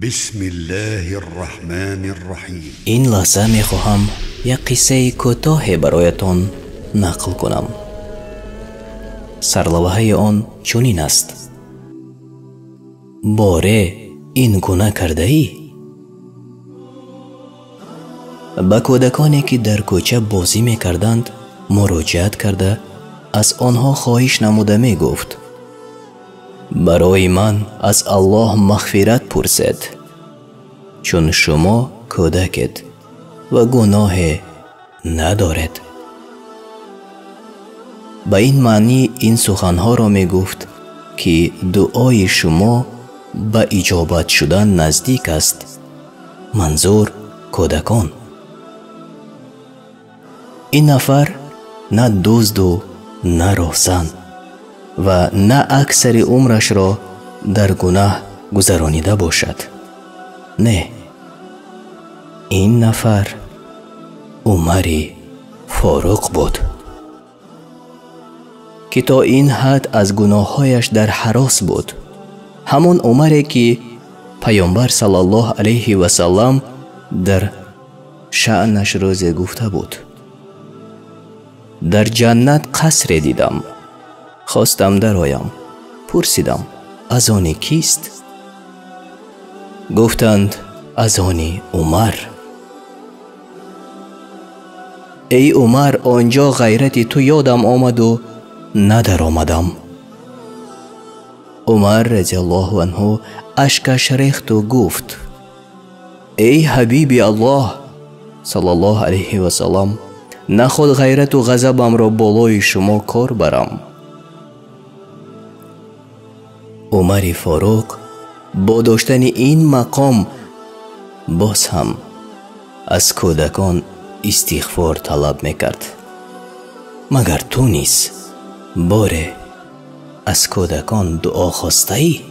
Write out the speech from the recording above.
بسم الله الرحمن الرحیم. این لحظه می خواهم یک قصه کوتاه برایتان نقل کنم. سرلوحه آن چنین است: باره این گناه کرده ای؟ به کودکانی که در کوچه بازی می کردند مراجعت کرده از آنها خواهش نموده می گفت: برای من از الله مغفرت پرسید، چون شما کودکید و گناه ندارید. به این معنی این سخنها را می گفت که دعای شما به اجابت شدن نزدیک است. منظور کودکان. این نفر نه دزد و نه راهزن و نه اکثر عمرش را در گناه گذرانیده باشد. نه، این نفر عمر فاروق بود که تا این حد از گناههایش در هراس بود. همون عمری که پیامبر صلی الله علیه و سلم در شأنش روز گفته بود: در جنت قصر دیدم، خواستم درآیم، پرسیدم از آن کیست؟ گفتند از آن عمر. ای عمر، آنجا غیرت تو یادم آمد و ندر آمدم. عمر رضی الله عنه اشکش ریخت و گفت: ای حبیب الله صلی الله علیه و سلم، نخود غیرت و غضبم را بالای شما کار برم. عمر فاروق با داشتن این مقام باز هم از کودکان استغفار طلب میکرد. مگر تو نیز باره از کودکان دعا خواسته ای؟